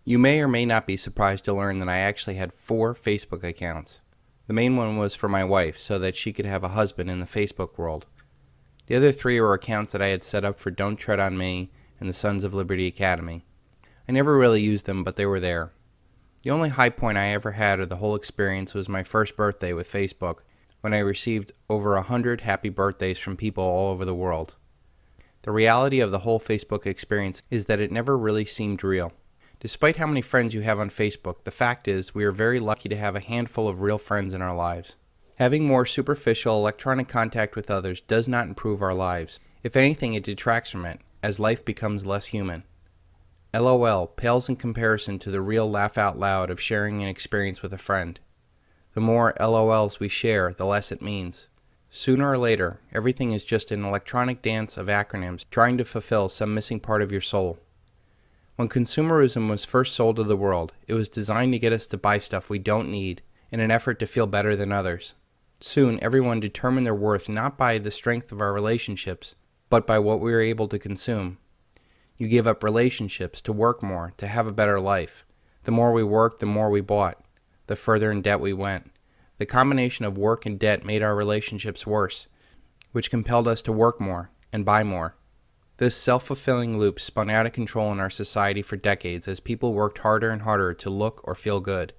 You may or may not be surprised to learn that I actually had 4 Facebook accounts. The main one was for my wife so that she could have a husband in the Facebook world. The other 3 were accounts that I had set up for Don't Tread on Me and the Sons of Liberty Academy. I never really used them, but they were there. The only high point I ever had of the whole experience was my first birthday with Facebook, when I received over 100 happy birthdays from people all over the world. The reality of the whole Facebook experience is that it never really seemed real. Despite how many friends you have on Facebook, the fact is we are very lucky to have a handful of real friends in our lives. Having more superficial electronic contact with others does not improve our lives. If anything, it detracts from it, as life becomes less human. LOL pales in comparison to the real laugh out loud of sharing an experience with a friend. The more LOLs we share, the less it means. Sooner or later, everything is just an electronic dance of acronyms trying to fulfill some missing part of your soul. When consumerism was first sold to the world, it was designed to get us to buy stuff we don't need in an effort to feel better than others. Soon, everyone determined their worth not by the strength of our relationships, but by what we were able to consume. You give up relationships to work more, to have a better life. The more we worked, the more we bought. The further in debt we went. The combination of work and debt made our relationships worse, which compelled us to work more and buy more. This self-fulfilling loop spun out of control in our society for decades as people worked harder and harder to look or feel good.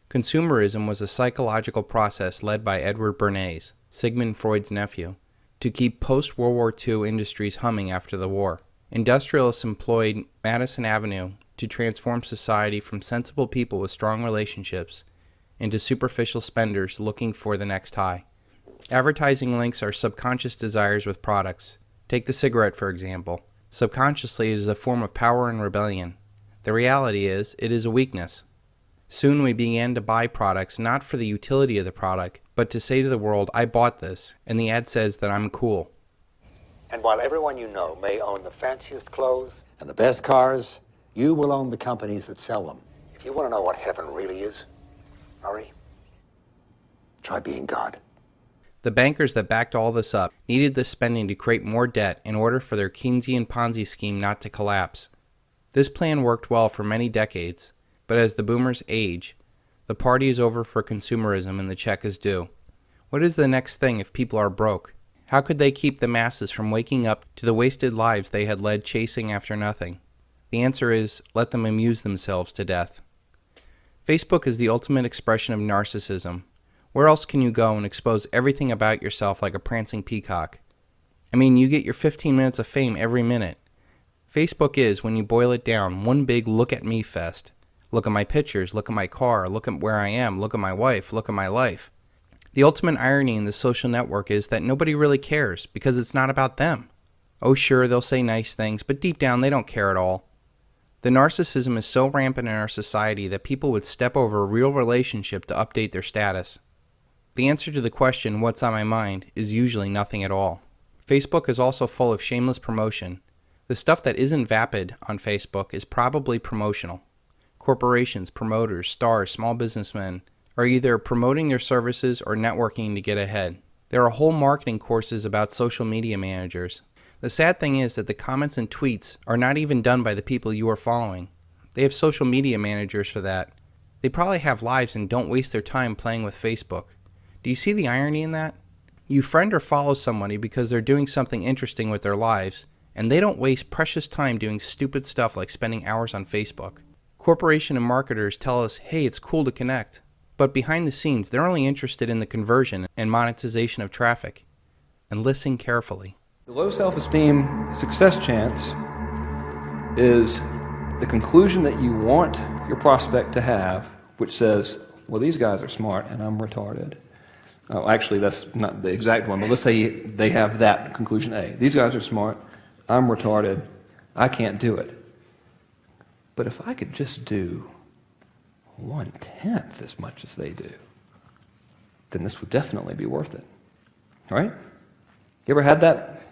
Consumerism was a psychological process led by Edward Bernays, Sigmund Freud's nephew, to keep post-World War II industries humming after the war. Industrialists employed Madison Avenue to transform society from sensible people with strong relationships into superficial spenders looking for the next high. Advertising links our subconscious desires with products. Take the cigarette, for example. Subconsciously, it is a form of power and rebellion. The reality is, it is a weakness. Soon we began to buy products not for the utility of the product, but to say to the world, I bought this, and the ad says that I'm cool. And while everyone you know may own the fanciest clothes And the best cars, you will own the companies that sell them. if you want to know what heaven really is, Murray, Try being God. The bankers that backed all this up needed this spending to create more debt in order for their Keynesian Ponzi scheme not to collapse. This plan worked well for many decades, but as the boomers age, the party is over for consumerism and the check is due. What is the next thing if people are broke? How could they keep the masses from waking up to the wasted lives they had led chasing after nothing? The answer is, let them amuse themselves to death. Facebook is the ultimate expression of narcissism. Where else can you go and expose everything about yourself like a prancing peacock? I mean, you get your 15 minutes of fame every minute. Facebook is, when you boil it down, one big look at me fest. Look at my pictures, look at my car, look at where I am, look at my wife, look at my life. The ultimate irony in the social network is that nobody really cares because it's not about them. Oh sure, they'll say nice things, but deep down they don't care at all. The narcissism is so rampant in our society that people would step over a real relationship to update their status. The answer to the question, what's on my mind, is usually nothing at all. Facebook is also full of shameless promotion. The stuff that isn't vapid on Facebook is probably promotional. Corporations, promoters, stars, small businessmen are either promoting their services or networking to get ahead. There are whole marketing courses about social media managers. The sad thing is that the comments and tweets are not even done by the people you are following. They have social media managers for that. They probably have lives and don't waste their time playing with Facebook. Do you see the irony in that? You friend or follow somebody because they're doing something interesting with their lives, and they don't waste precious time doing stupid stuff like spending hours on Facebook. Corporation and marketers tell us, hey, it's cool to connect. But behind the scenes, they're only interested in the conversion and monetization of traffic. And listen carefully. The low self-esteem success chance is the conclusion that you want your prospect to have, which says, well, these guys are smart and I'm retarded. Actually, that's not the exact one, but let's say they have that conclusion A. These guys are smart, I'm retarded, I can't do it. But if I could just do 1/10 as much as they do, then this would definitely be worth it. Right? You ever had that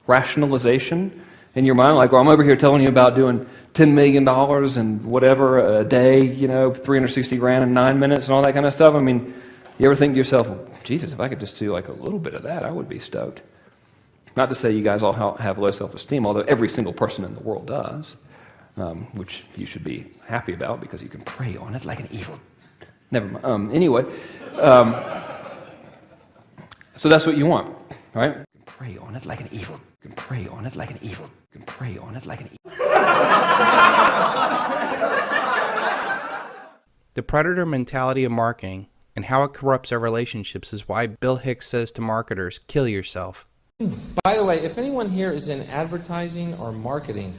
rationalization in your mind? Like, well, I'm over here telling you about doing $10 million and whatever a day, 360 grand in 9 minutes and all that kind of stuff. I mean, you ever think to yourself, well, Jesus, if I could just do like a little bit of that, I would be stoked. Not to say you guys all have low self-esteem, although every single person in the world does. which you should be happy about because you can prey on it like an evil. Never mind. Anyway, so that's what you want, right? You can prey on it like an evil. You can prey on it like an evil. You can prey on it like an evil. The predator mentality of marketing and how it corrupts our relationships is why Bill Hicks says to marketers, kill yourself. By the way, if anyone here is in advertising or marketing,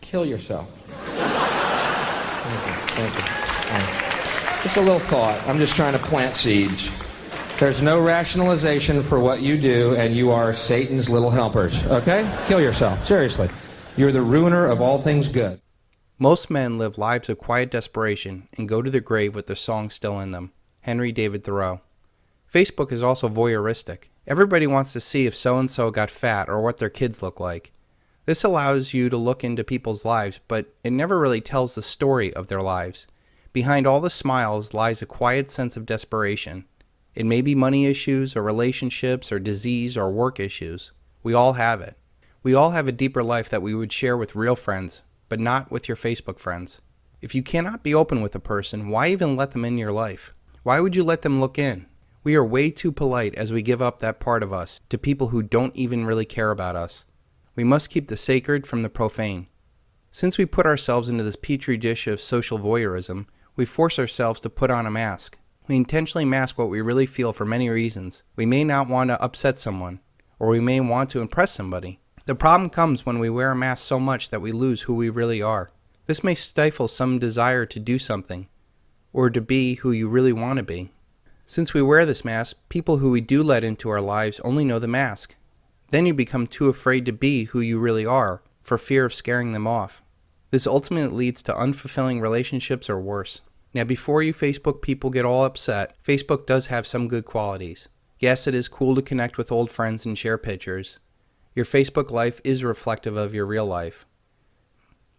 kill yourself. Thank you. Thank you. Thanks. Just a little thought. I'm just trying to plant seeds. There's no rationalization for what you do, and you are Satan's little helpers. Okay? Kill yourself. Seriously. You're the ruiner of all things good. Most men live lives of quiet desperation and go to their grave with their song still in them. Henry David Thoreau. Facebook is also voyeuristic. Everybody wants to see if so-and-so got fat or what their kids look like. This allows you to look into people's lives, but it never really tells the story of their lives. Behind all the smiles lies a quiet sense of desperation. It may be money issues or relationships or disease or work issues. We all have it. We all have a deeper life that we would share with real friends, but not with your Facebook friends. If you cannot be open with a person, why even let them in your life? Why would you let them look in? We are way too polite as we give up that part of us to people who don't even really care about us. We must keep the sacred from the profane. Since we put ourselves into this petri dish of social voyeurism, we force ourselves to put on a mask. We intentionally mask what we really feel for many reasons. We may not want to upset someone, or we may want to impress somebody. The problem comes when we wear a mask so much that we lose who we really are. This may stifle some desire to do something, or to be who you really want to be. Since we wear this mask, people who we do let into our lives only know the mask. Then you become too afraid to be who you really are, for fear of scaring them off. This ultimately leads to unfulfilling relationships or worse. Now before you Facebook people get all upset, Facebook does have some good qualities. Yes, it is cool to connect with old friends and share pictures. Your Facebook life is reflective of your real life.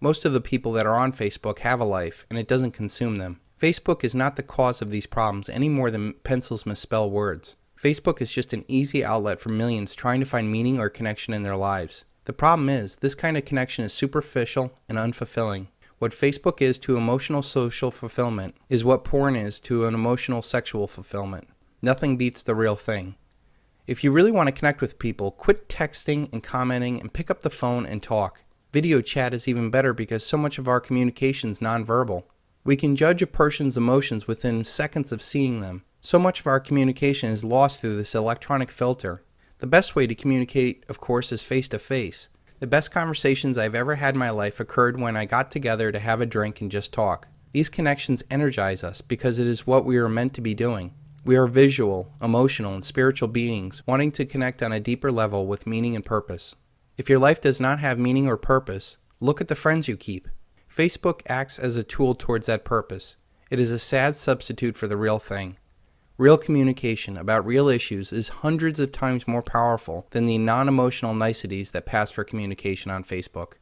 Most of the people that are on Facebook have a life, and it doesn't consume them. Facebook is not the cause of these problems any more than pencils misspell words. Facebook is just an easy outlet for millions trying to find meaning or connection in their lives. The problem is, this kind of connection is superficial and unfulfilling. What Facebook is to emotional social fulfillment is what porn is to an emotional sexual fulfillment. Nothing beats the real thing. If you really want to connect with people, quit texting and commenting and pick up the phone and talk. Video chat is even better because so much of our communication is nonverbal. We can judge a person's emotions within seconds of seeing them. So much of our communication is lost through this electronic filter. The best way to communicate, of course, is face-to-face. The best conversations I've ever had in my life occurred when I got together to have a drink and just talk. These connections energize us because it is what we are meant to be doing. We are visual, emotional, and spiritual beings wanting to connect on a deeper level with meaning and purpose. If your life does not have meaning or purpose, look at the friends you keep. Facebook acts as a tool towards that purpose. It is a sad substitute for the real thing. Real communication about real issues is hundreds of times more powerful than the non-emotional niceties that pass for communication on Facebook.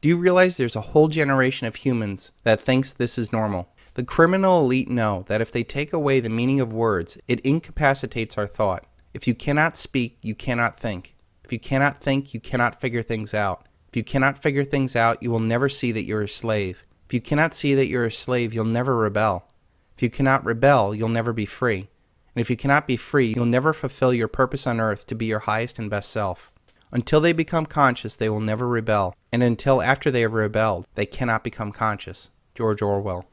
Do you realize there's a whole generation of humans that thinks this is normal? The criminal elite know that if they take away the meaning of words, it incapacitates our thought. If you cannot speak, you cannot think. If you cannot think, you cannot figure things out. If you cannot figure things out, you will never see that you're a slave. If you cannot see that you're a slave, you'll never rebel. If you cannot rebel, you'll never be free. And if you cannot be free, you'll never fulfill your purpose on earth to be your highest and best self. Until they become conscious, they will never rebel. And until after they have rebelled, they cannot become conscious. George Orwell.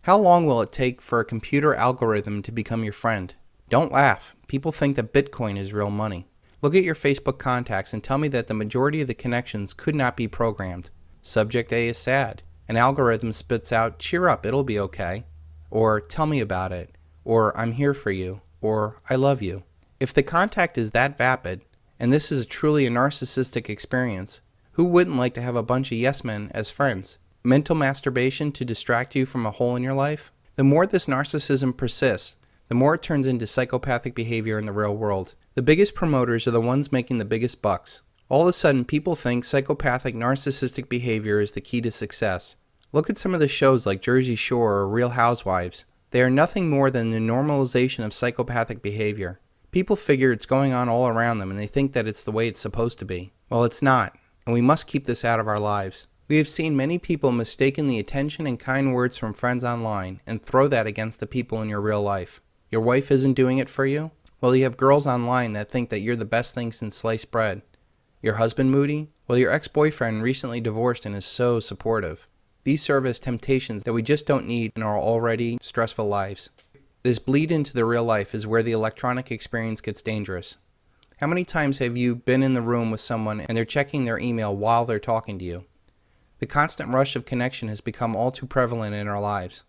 How long will it take for a computer algorithm to become your friend? Don't laugh. People think that Bitcoin is real money. Look at your Facebook contacts and tell me that the majority of the connections could not be programmed. Subject A is sad. An algorithm spits out, cheer up, it'll be okay. Or tell me about it. Or I'm here for you. Or I love you. If the contact is that vapid, and this is truly a narcissistic experience, who wouldn't like to have a bunch of yes men as friends? Mental masturbation to distract you from a hole in your life? The more this narcissism persists, the more it turns into psychopathic behavior in the real world. The biggest promoters are the ones making the biggest bucks. All of a sudden, people think psychopathic narcissistic behavior is the key to success. Look at some of the shows like Jersey Shore or Real Housewives. They are nothing more than the normalization of psychopathic behavior. People figure it's going on all around them and they think that it's the way it's supposed to be. Well, it's not. and we must keep this out of our lives. We have seen many people mistaken the attention and kind words from friends online and throw that against the people in your real life. Your wife isn't doing it for you? Well, you have girls online that think that you're the best thing since sliced bread. Your husband moody? Well, your ex-boyfriend recently divorced and is so supportive. These serve as temptations that we just don't need in our already stressful lives. This bleed into the real life is where the electronic experience gets dangerous. How many times have you been in the room with someone and they're checking their email while they're talking to you? The constant rush of connection has become all too prevalent in our lives.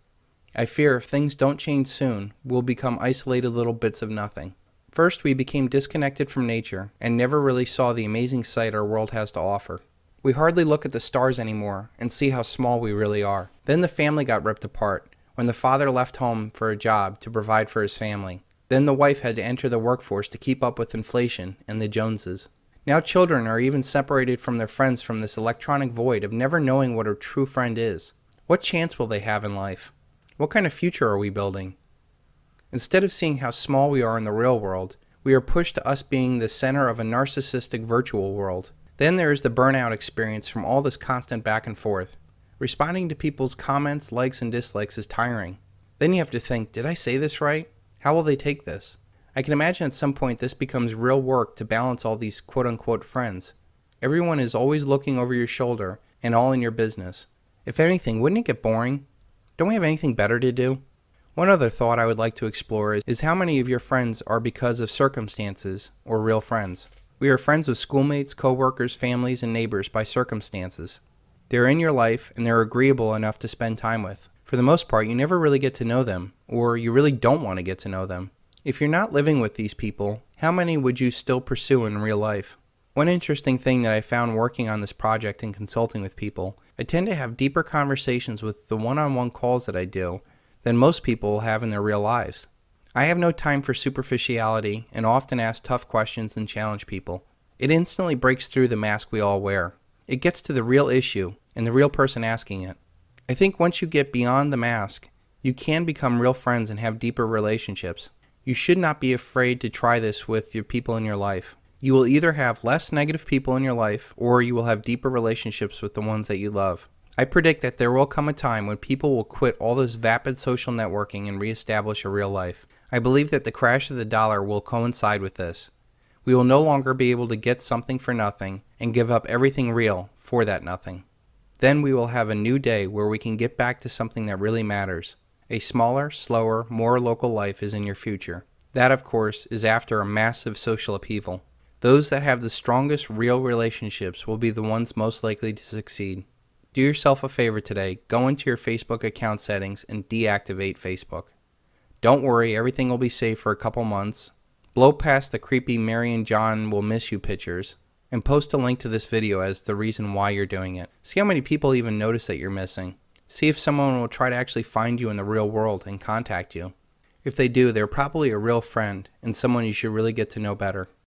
I fear if things don't change soon, we'll become isolated little bits of nothing. First, we became disconnected from nature and never really saw the amazing sight our world has to offer. We hardly look at the stars anymore and see how small we really are. Then the family got ripped apart when the father left home for a job to provide for his family. Then the wife had to enter the workforce to keep up with inflation and the Joneses. Now children are even separated from their friends from this electronic void of never knowing what a true friend is. What chance will they have in life? What kind of future are we building? Instead of seeing how small we are in the real world, we are pushed to us being the center of a narcissistic virtual world. Then there is the burnout experience from all this constant back and forth. Responding to people's comments, likes, and dislikes is tiring. Then you have to think, did I say this right? How will they take this? I can imagine at some point this becomes real work to balance all these quote-unquote friends. Everyone is always looking over your shoulder and all in your business. If anything, wouldn't it get boring? Don't we have anything better to do? One other thought I would like to explore is how many of your friends are because of circumstances or real friends. We are friends with schoolmates, coworkers, families, and neighbors by circumstances. They're in your life and they're agreeable enough to spend time with. For the most part, you never really get to know them, or you really don't want to get to know them. If you're not living with these people, how many would you still pursue in real life? One interesting thing that I found working on this project and consulting with people, I tend to have deeper conversations with the one-on-one calls that I do than most people will have in their real lives. I have no time for superficiality and often ask tough questions and challenge people. It instantly breaks through the mask we all wear. It gets to the real issue and the real person asking it. I think once you get beyond the mask, you can become real friends and have deeper relationships. You should not be afraid to try this with your people in your life. You will either have less negative people in your life, or you will have deeper relationships with the ones that you love. I predict that there will come a time when people will quit all this vapid social networking and reestablish a real life. I believe that the crash of the dollar will coincide with this. We will no longer be able to get something for nothing and give up everything real for that nothing. Then we will have a new day where we can get back to something that really matters. A smaller, slower, more local life is in your future. That, of course, is after a massive social upheaval. Those that have the strongest real relationships will be the ones most likely to succeed. Do yourself a favor today. Go into your Facebook account settings and deactivate Facebook. Don't worry, everything will be safe for a couple months. Blow past the creepy Mary and John will miss you pictures, and post a link to this video as the reason why you're doing it. See how many people even notice that you're missing. See if someone will try to actually find you in the real world and contact you. If they do, they're probably a real friend and someone you should really get to know better.